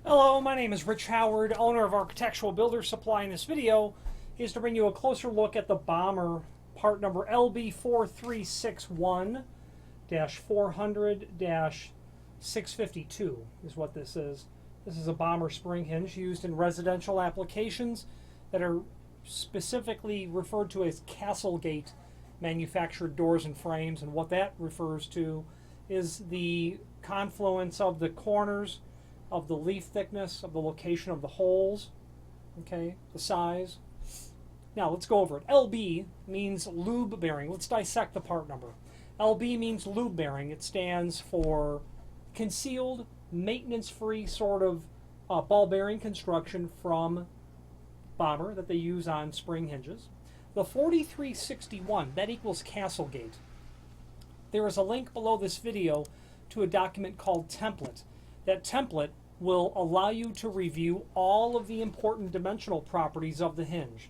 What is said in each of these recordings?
Hello, my name is Rich Howard, owner of Architectural Builders Supply. In this video is to bring you a closer look at the Bommer part number LB4361-400-652 is what this is. This is a Bommer spring hinge used in residential applications that are specifically referred to as castle gate manufactured doors and frames, and what that refers to is the confluence of the corners, of the leaf thickness, of the location of the holes, okay, the size. Now let's go over it. LB means lube bearing. Let's dissect the part number. LB means lube bearing. It stands for concealed, maintenance-free sort of ball bearing construction from Bommer that they use on spring hinges. The 4361, that equals castle gate. There is a link below this video to a document called template. That template will allow you to review all of the important dimensional properties of the hinge.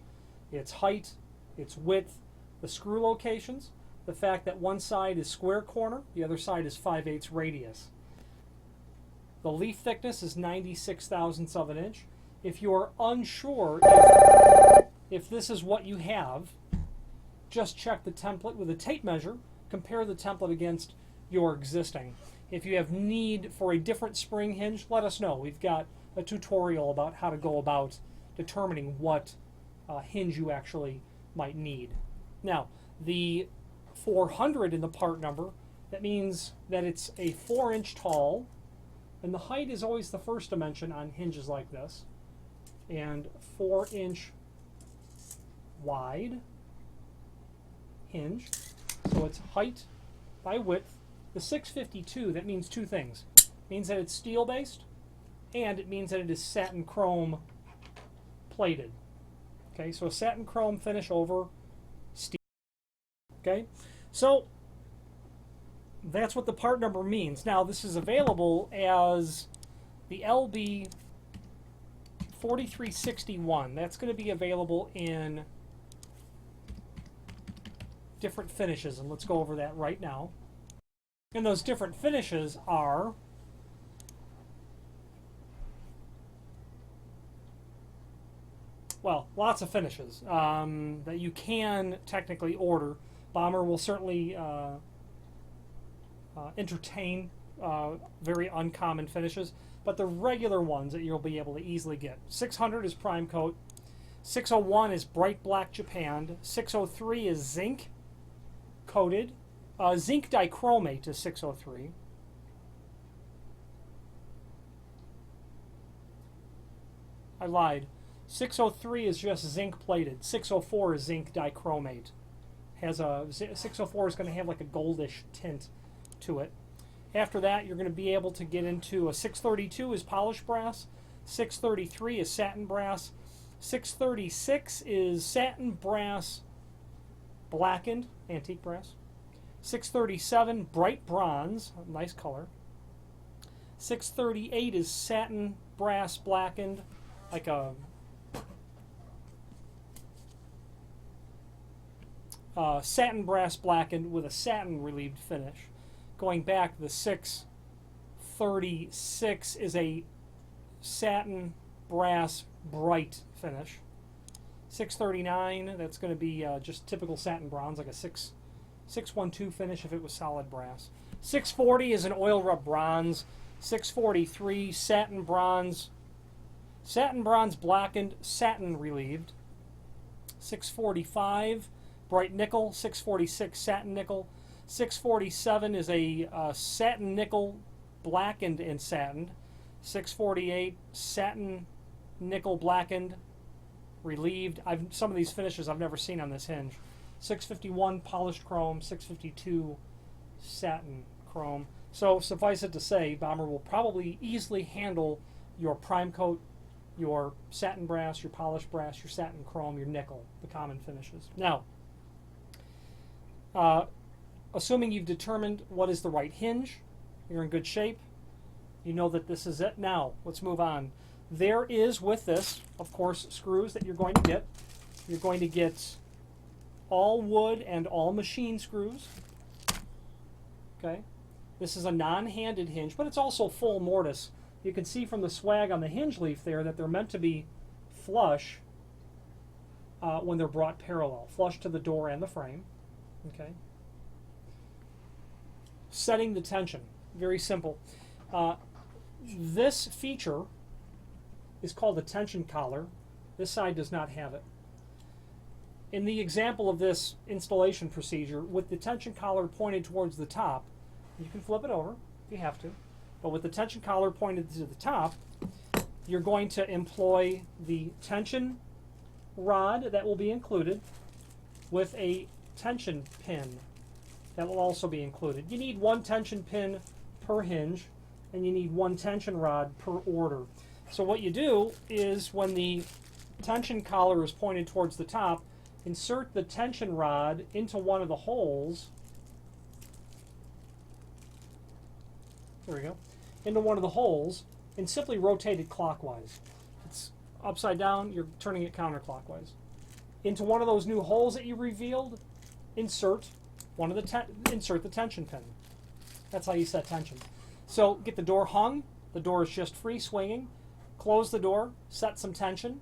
Its height, its width, the screw locations, the fact that one side is square corner, the other side is 5/8 radius. The leaf thickness is 96 thousandths of an inch. If you are unsure if this is what you have, just check the template with a tape measure, compare the template against your existing. If you have need for a different spring hinge, let us know. We've got a tutorial about how to go about determining what hinge you actually might need. Now, the 400 in the part number, that means that it's a 4-inch tall, and the height is always the first dimension on hinges like this, and 4-inch wide hinge. So it's height by width. The 652, that means two things. It means that it's steel based, and it means that it is satin chrome plated. Okay, so a satin chrome finish over steel. Okay, so that's what the part number means. Now this is available as the LB 4361. That's going to be available in different finishes, and let's go over that right now. And those different finishes are lots of finishes that you can technically order. Bommer will certainly entertain very uncommon finishes, but the regular ones that you'll be able to easily get. 600 is prime coat, 601 is bright black japanned, 603 is zinc coated, zinc dichromate is 603. I lied. 603 is just zinc plated. 604 is zinc dichromate. 604 is going to have like a goldish tint to it. After that, you're going to be able to get into a 632 is polished brass. 633 is satin brass. 636 is satin brass blackened, antique brass. 637, bright bronze, nice color. 638 is satin brass blackened, like a satin brass blackened with a satin relieved finish. Going back, the 636 is a satin brass bright finish. 639, that's going to be just typical satin bronze, like a 612 finish if it was solid brass. 640 is an oil rub bronze. 643 satin bronze blackened, satin relieved. 645 bright nickel. 646 satin nickel. 647 is a satin nickel blackened and satined. 648 satin nickel blackened relieved. Some of these finishes I've never seen on this hinge. 651 polished chrome, 652 satin chrome. So suffice it to say, Bommer will probably easily handle your prime coat, your satin brass, your polished brass, your satin chrome, your nickel, the common finishes. Now, assuming you've determined what is the right hinge, you're in good shape. You know that this is it. Now, let's move on. There is, with this, of course, screws that you're going to get. You're going to get all wood and all machine screws. Okay, this is a non-handed hinge, but it's also full mortise You can see from the swag on the hinge leaf there that they're meant to be flush when they're brought parallel, flush to the door and the frame. Okay. Setting the tension, very simple. This feature is called a tension collar. This side does not have it. In the example of this installation procedure, with the tension collar pointed towards the top, you can flip it over if you have to, but with the tension collar pointed to the top, you're going to employ the tension rod that will be included with a tension pin that will also be included. You need one tension pin per hinge, and you need one tension rod per order. So what you do is when the tension collar is pointed towards the top, insert the tension rod into one of the holes. There we go. Into one of the holes and simply rotate it clockwise. It's upside down, you're turning it counterclockwise. Into one of those new holes that you revealed, insert the tension pin. That's how you set tension. So get the door hung. The door is just free swinging. Close the door, set some tension,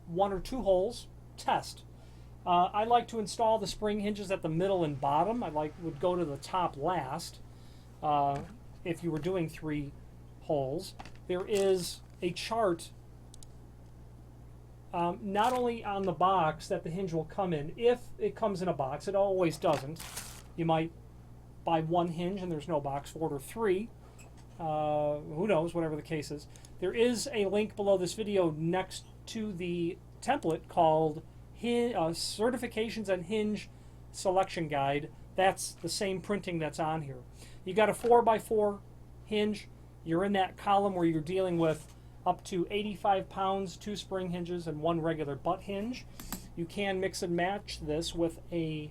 one or two holes, test. I like to install the spring hinges at the middle and bottom. Would go to the top last if you were doing 3 holes. There is a chart not only on the box that the hinge will come in, if it comes in a box. It always doesn't. You might buy 1 hinge and there's no box, order 3. Who knows, whatever the case is. There is a link below this video next to the template called Certifications and Hinge Selection Guide. That's the same printing that's on here. You got a 4x4 hinge. You're in that column where you're dealing with up to 85 pounds, 2 spring hinges, and 1 regular butt hinge. You can mix and match this with a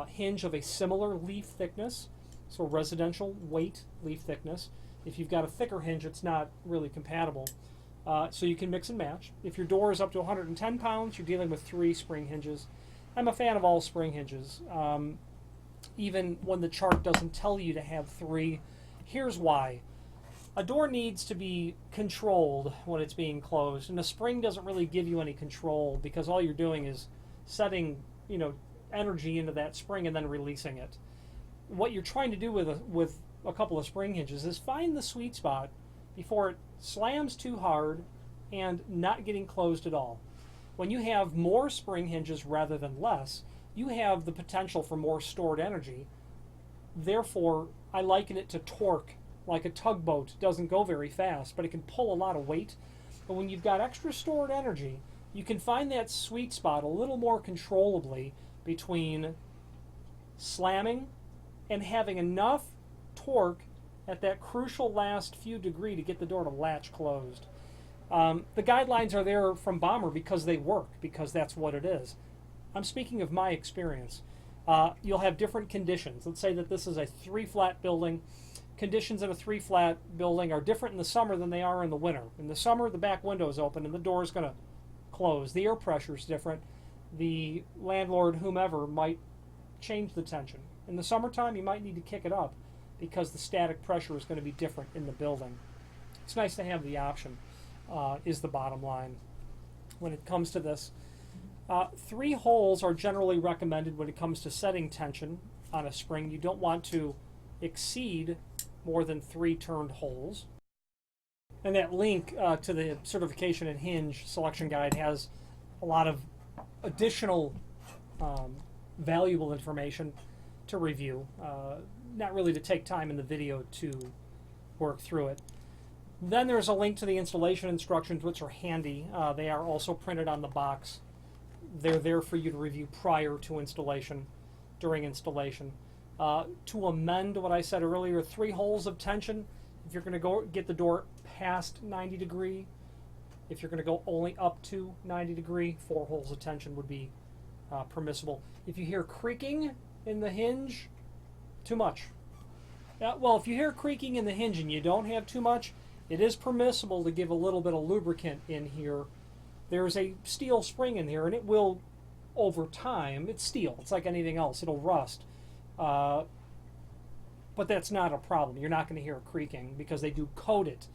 hinge of a similar leaf thickness, so residential weight leaf thickness. If you've got a thicker hinge, it's not really compatible. So you can mix and match. If your door is up to 110 pounds, you're dealing with 3 spring hinges. I'm a fan of all spring hinges, even when the chart doesn't tell you to have 3. Here's why. A door needs to be controlled when it's being closed, and a spring doesn't really give you any control because all you're doing is setting, energy into that spring and then releasing it. What you're trying to do with a couple of spring hinges is find the sweet spot before it slams too hard and not getting closed at all. When you have more spring hinges rather than less, you have the potential for more stored energy. Therefore, I liken it to torque. Like a tugboat, doesn't go very fast, but it can pull a lot of weight. But when you've got extra stored energy, you can find that sweet spot a little more controllably between slamming and having enough torque at that crucial last few degree to get the door to latch closed. The guidelines are there from Bommer because they work, because that's what it is. I'm speaking of my experience. You'll have different conditions. Let's say that this is a 3-flat building. Conditions in a 3-flat building are different in the summer than they are in the winter. In the summer, the back window is open and the door is going to close. The air pressure is different. The landlord, whomever, might change the tension. In the summertime, you might need to kick it up because the static pressure is going to be different in the building. It's nice to have the option, is the bottom line when it comes to this. 3 holes are generally recommended when it comes to setting tension on a spring. You don't want to exceed more than 3 turned holes. And that link to the Certification and Hinge Selection Guide has a lot of additional valuable information to review. Not really to take time in the video to work through it. Then there's a link to the installation instructions, which are handy. They are also printed on the box. They're there for you to review prior to installation, during installation. To amend what I said earlier, 3 holes of tension. If you're going to go get the door past 90 degree, if you're going to go only up to 90 degree, 4 holes of tension would be permissible. If you hear creaking in the hinge, too much. Well, if you hear creaking in the hinge and you don't have too much, it is permissible to give a little bit of lubricant in here. There's a steel spring in here, and it will, over time, it's steel. It's like anything else. It'll rust. But that's not a problem. You're not going to hear it creaking because they do coat it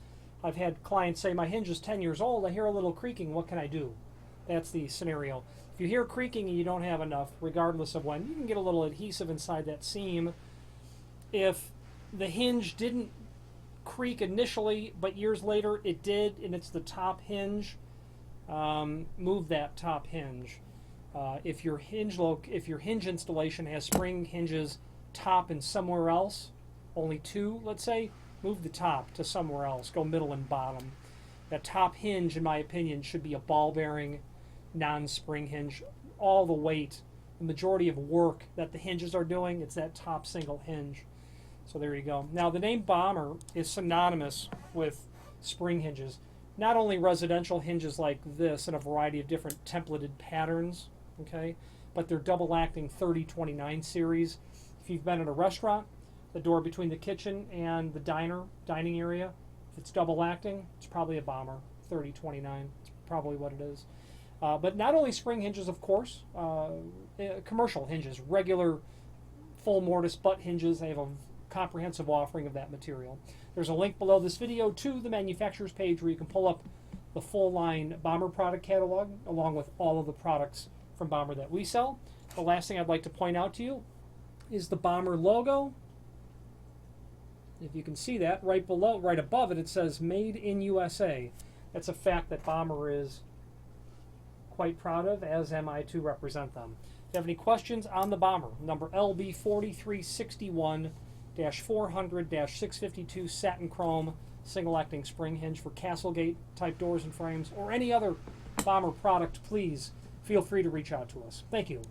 I've had clients say, my hinge is 10 years old, I hear a little creaking, what can I do? That's the scenario. If you hear creaking and you don't have enough, regardless of when, you can get a little adhesive inside that seam. If the hinge didn't creak initially, but years later it did, and it's the top hinge, move that top hinge. If your hinge installation has spring hinges top and somewhere else, only two, let's say, move the top to somewhere else. Go middle and bottom. That top hinge, in my opinion, should be a ball bearing, non-spring hinge. All the weight, the majority of work that the hinges are doing, it's that top single hinge. So there you go. Now the name Bommer is synonymous with spring hinges. Not only residential hinges like this in a variety of different templated patterns, okay, but they're double acting 3029 series. If you've been in a restaurant, the door between the kitchen and the dining area, if it's double acting, it's probably a Bommer 3029. It's probably what it is. But not only spring hinges, of course, commercial hinges, regular full mortise butt hinges. They have a comprehensive offering of that material. There's a link below this video to the manufacturer's page where you can pull up the full line Bommer product catalog along with all of the products from Bommer that we sell. The last thing I'd like to point out to you is the Bommer logo. If you can see that, right above it, it says Made in USA. That's a fact that Bommer is quite proud of, as am I to represent them. If you have any questions on the Bommer, number LB4361-400-652 satin chrome single acting spring hinge for Castlegate type doors and frames, or any other Bommer product, please feel free to reach out to us. Thank you.